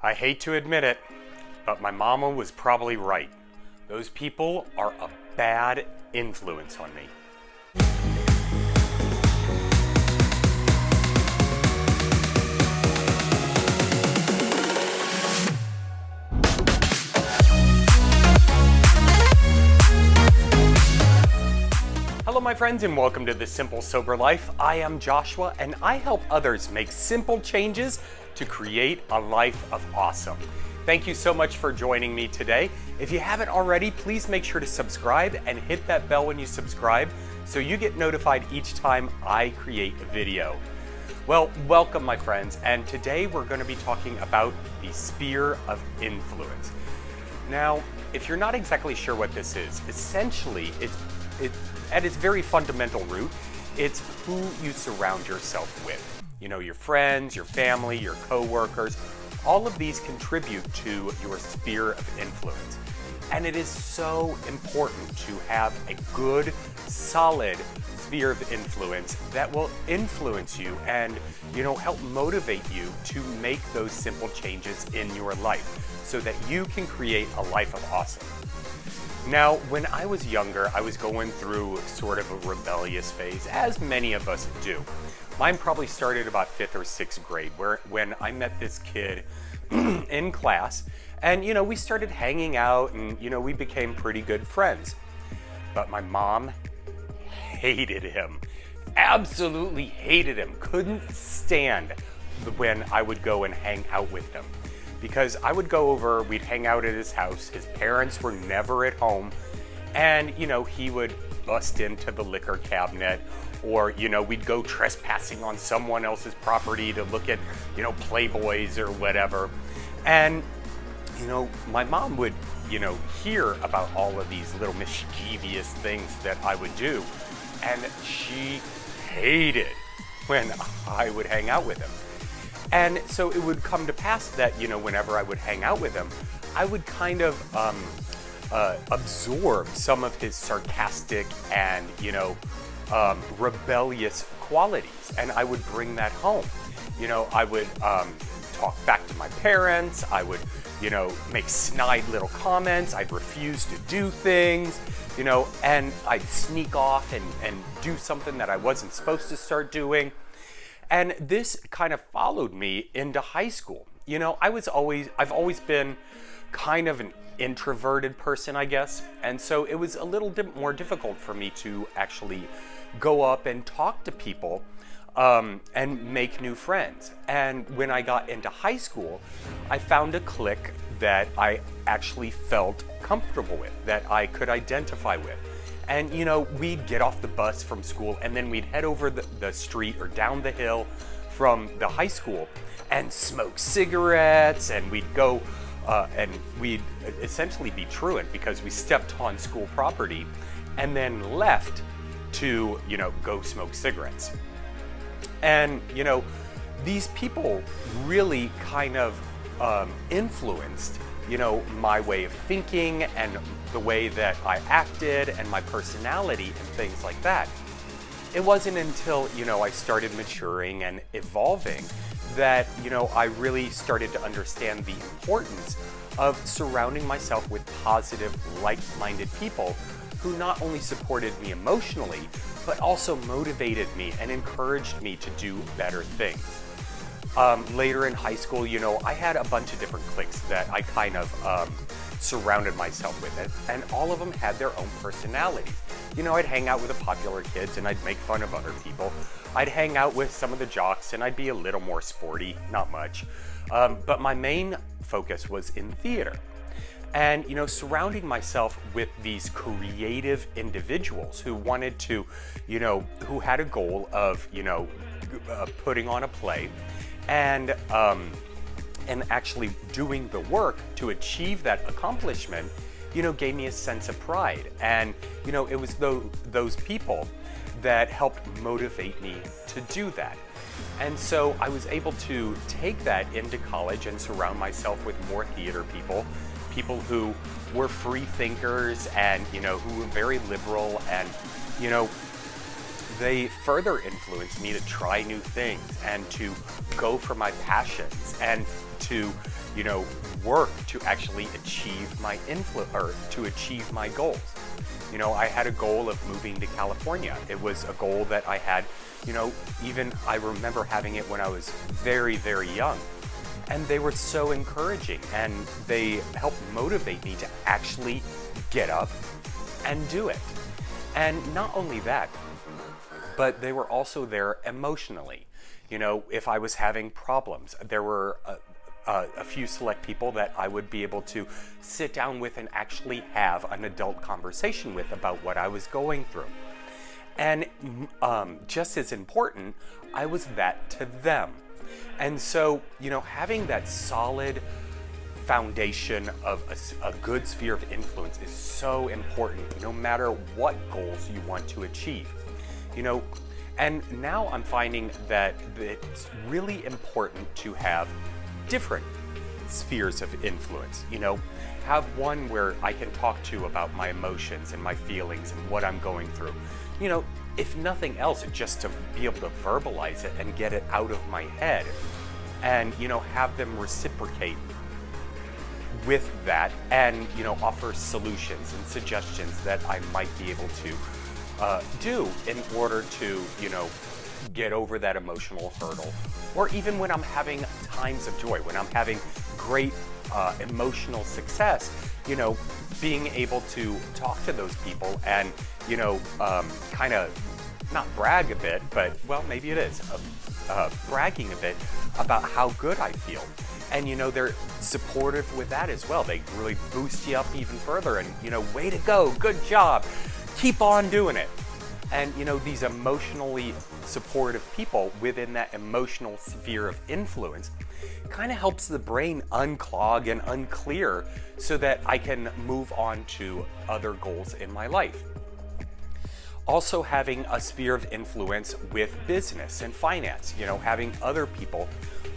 I hate to admit it, but my mama was probably right. Those people are a bad influence on me. Hello my friends and welcome to The Simple Sober Life. I am Joshua and I help others make simple changes to create a life of awesome. Thank you so much for joining me today. If you haven't already, please make sure to subscribe and hit that bell when you subscribe so you get notified each time I create a video. Well, welcome my friends, and today we're going to be talking about the sphere of influence. Now, if you're not exactly sure what this is, essentially it's at its very fundamental root, it's who you surround yourself with. You know, your friends, your family, your coworkers, all of these contribute to your sphere of influence. And it is so important to have a good, solid sphere of influence that will influence you and, help motivate you to make those simple changes in your life so that you can create a life of awesome. Now, when I was younger, I was going through sort of a rebellious phase, as many of us do. Mine probably started about 5th or 6th grade, when I met this kid in class, and, we started hanging out, and, we became pretty good friends. But my mom hated him, absolutely hated him, couldn't stand when I would go and hang out with him. Because I would go over, we'd hang out at his house, his parents were never at home, and, he would bust into the liquor cabinet, or, we'd go trespassing on someone else's property to look at, Playboys or whatever. And, my mom would, hear about all of these little mischievous things that I would do, and she hated when I would hang out with him. And so it would come to pass that, whenever I would hang out with him, I would kind of absorb some of his sarcastic and, rebellious qualities. And I would bring that home. I would talk back to my parents. I would, make snide little comments. I'd refuse to do things, and I'd sneak off and do something that I wasn't supposed to start doing. And this kind of followed me into high school. I've always been kind of an introverted person, I guess. And so it was a little more difficult for me to actually go up and talk to people and make new friends. And when I got into high school, I found a clique that I actually felt comfortable with, that I could identify with. And, we'd get off the bus from school and then we'd head over the street or down the hill from the high school and smoke cigarettes, and we'd go and we'd essentially be truant because we stepped on school property and then left to, go smoke cigarettes. And, these people really kind of influenced my way of thinking and the way that I acted and my personality and things like that. It wasn't until, I started maturing and evolving that, I really started to understand the importance of surrounding myself with positive, like-minded people who not only supported me emotionally, but also motivated me and encouraged me to do better things. Later in high school, I had a bunch of different cliques that I kind of surrounded myself with, and all of them had their own personalities. I'd hang out with the popular kids and I'd make fun of other people. I'd hang out with some of the jocks and I'd be a little more sporty, not much. But my main focus was in theater. And, surrounding myself with these creative individuals who wanted to, who had a goal of, putting on a play and actually doing the work to achieve that accomplishment, gave me a sense of pride. And, it was those people that helped motivate me to do that. And so I was able to take that into college and surround myself with more theater people who were free thinkers and, who were very liberal, and, they further influenced me to try new things and to go for my passions and to, work to actually achieve my or to achieve my goals. I had a goal of moving to California. It was a goal that I had, even I remember having it when I was very, very young. And they were so encouraging, and they helped motivate me to actually get up and do it. And not only that, but they were also there emotionally. If I was having problems, there were a few select people that I would be able to sit down with and actually have an adult conversation with about what I was going through. And just as important, I was that to them. And so, having that solid foundation of a good sphere of influence is so important, no matter what goals you want to achieve. And now I'm finding that it's really important to have different spheres of influence. Have one where I can talk to about my emotions and my feelings and what I'm going through. If nothing else, just to be able to verbalize it and get it out of my head, and have them reciprocate with that, and offer solutions and suggestions that I might be able to do in order to get over that emotional hurdle. Or even when I'm having times of joy, when I'm having great emotional success, being able to talk to those people and kind of not brag a bit, but well, maybe it is bragging a bit about how good I feel. And they're supportive with that as well. They really boost you up even further, and way to go, good job, keep on doing it. And these emotionally supportive people within that emotional sphere of influence kind of helps the brain unclog and unclear so that I can move on to other goals in my life. Also, having a sphere of influence with business and finance, having other people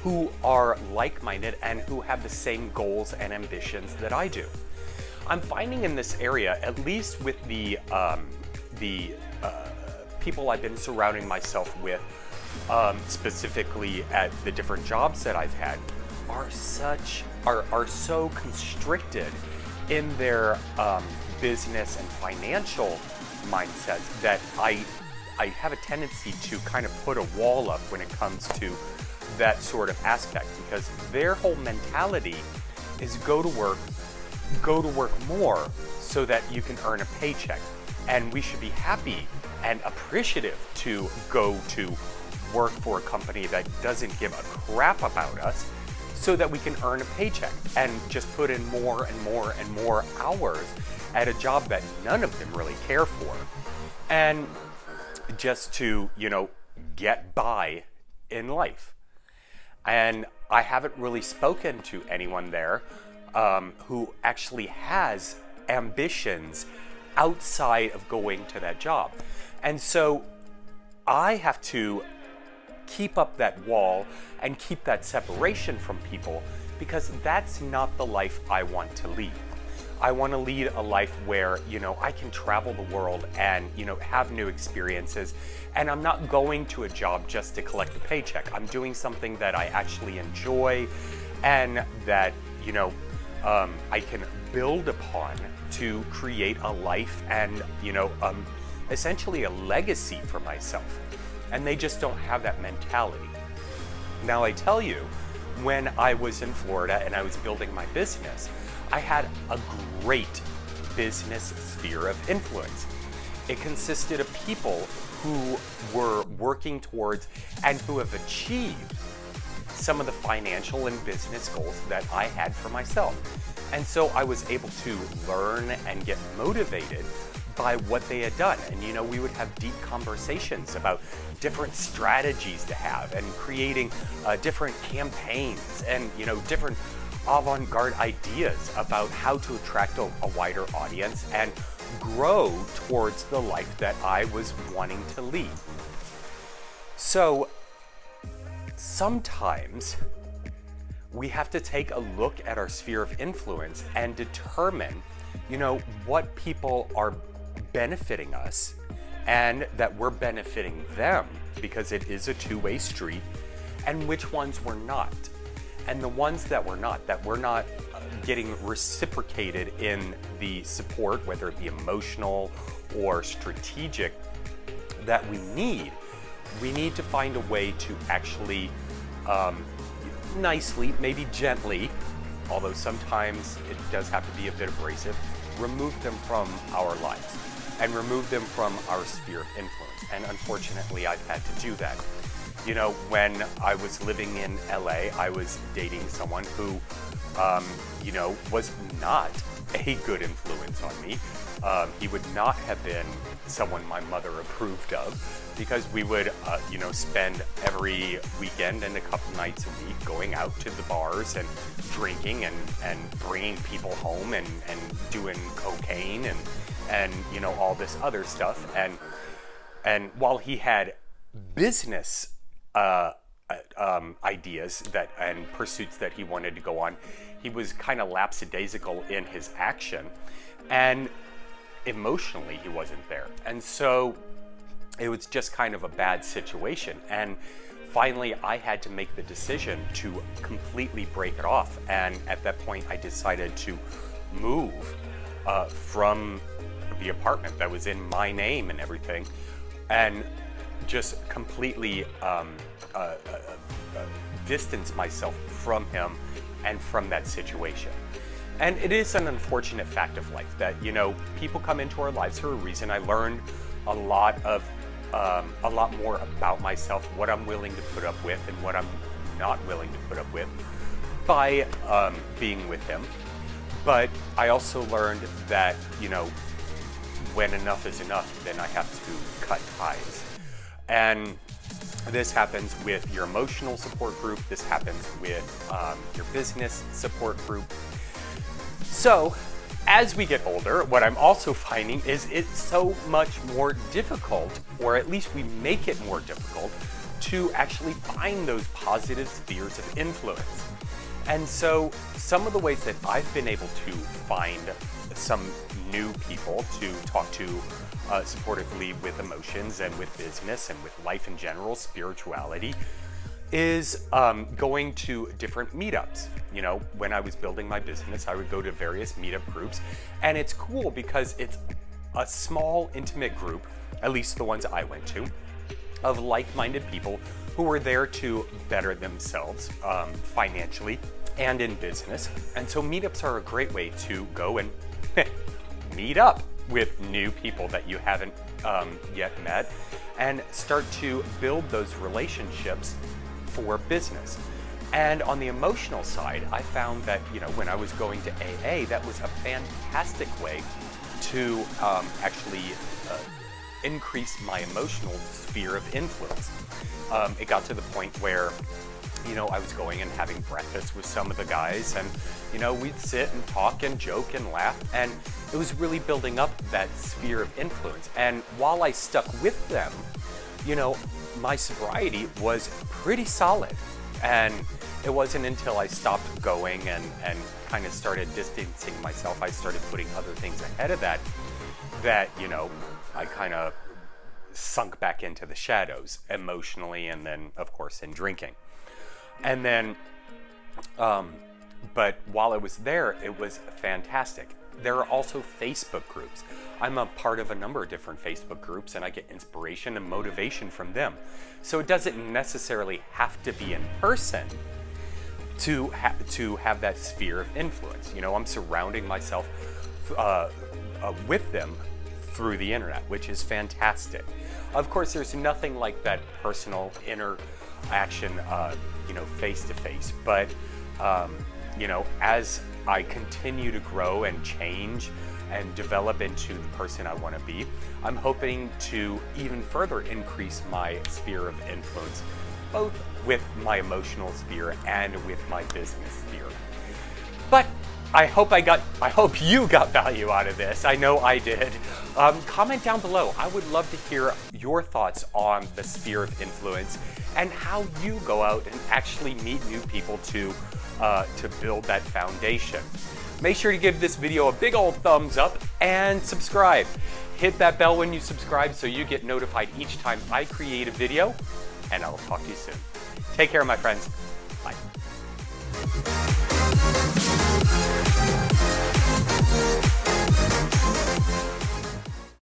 who are like-minded and who have the same goals and ambitions that I do. I'm finding in this area, at least with the people I've been surrounding myself with, specifically at the different jobs that I've had, are so constricted in their business and financial mindsets that I have a tendency to kind of put a wall up when it comes to that sort of aspect, because their whole mentality is go to work more so that you can earn a paycheck. And we should be happy and appreciative to go to work for a company that doesn't give a crap about us so that we can earn a paycheck and just put in more and more and more hours at a job that none of them really care for. And just to, get by in life. And I haven't really spoken to anyone there who actually has ambitions outside of going to that job. And so I have to keep up that wall and keep that separation from people, because that's not the life I want to lead. I want to lead a life where, I can travel the world and, have new experiences. And I'm not going to a job just to collect a paycheck. I'm doing something that I actually enjoy and that, I can build upon to create a life and, essentially a legacy for myself. And they just don't have that mentality. Now, I tell you, when I was in Florida and I was building my business, I had a great business sphere of influence. It consisted of people who were working towards and who have achieved some of the financial and business goals that I had for myself. And so I was able to learn and get motivated by what they had done. And we would have deep conversations about different strategies to have and creating different campaigns and different avant-garde ideas about how to attract a wider audience and grow towards the life that I was wanting to lead. So sometimes we have to take a look at our sphere of influence and determine, what people are benefiting us and that we're benefiting them, because it is a two-way street, and which ones we're not. And the ones that we're not, getting reciprocated in the support, whether it be emotional or strategic, that we need to find a way to actually nicely, maybe gently, although sometimes it does have to be a bit abrasive, remove them from our lives and remove them from our sphere of influence. And unfortunately, I've had to do that. You know, when I was living in LA, I was dating someone who, you know, was not a good influence on me. He would not have been someone my mother approved of, because we would, you know, spend every weekend and a couple nights a week going out to the bars and drinking and bringing people home and doing cocaine and you know, all this other stuff. And while he had business ideas and pursuits that he wanted to go on, he was kind of lapsadaisical in his action, and emotionally he wasn't there. And so it was just kind of a bad situation. And finally I had to make the decision to completely break it off. And at that point I decided to move from the apartment that was in my name and everything, and just completely distance myself from him and from that situation. And it is an unfortunate fact of life that, you know, people come into our lives for a reason. I learned a lot more about myself, what I'm willing to put up with and what I'm not willing to put up with by being with him. But I also learned that, you know, when enough is enough, then I have to cut ties. And this happens with your emotional support group. This happens with your business support group. So as we get older, what I'm also finding is it's so much more difficult, or at least we make it more difficult, to actually find those positive spheres of influence. And so some of the ways that I've been able to find some new people to talk to supportively with emotions and with business and with life in general, spirituality, is going to different meetups. You know, when I was building my business, I would go to various meetup groups, and it's cool because it's a small, intimate group, at least the ones I went to, of like-minded people who were there to better themselves financially and in business. And so meetups are a great way to go and meet up with new people that you haven't yet met and start to build those relationships for business. And on the emotional side, I found that, you know, when I was going to AA, that was a fantastic way to actually increase my emotional sphere of influence. It got to the point where, you know, I was going and having breakfast with some of the guys, and, you know, we'd sit and talk and joke and laugh, and it was really building up that sphere of influence. And while I stuck with them, you know, my sobriety was pretty solid. And it wasn't until I stopped going and kind of started distancing myself, I started putting other things ahead of that, you know, I kind of sunk back into the shadows emotionally, and then, of course, in drinking. And then, but while I was there, it was fantastic. There are also Facebook groups. I'm a part of a number of different Facebook groups, and I get inspiration and motivation from them. So it doesn't necessarily have to be in person to have that sphere of influence. You know, I'm surrounding myself with them through the internet, which is fantastic. Of course, there's nothing like that personal interaction, you know, face to face. But you know, as I continue to grow and change and develop into the person I want to be, I'm hoping to even further increase my sphere of influence, both with my emotional sphere and with my business sphere. But I hope you got value out of this. I know I did. Comment down below. I would love to hear your thoughts on the sphere of influence and how you go out and actually meet new people to build that foundation. Make sure to give this video a big old thumbs up and subscribe. Hit that bell when you subscribe so you get notified each time I create a video, and I'll talk to you soon. Take care, my friends.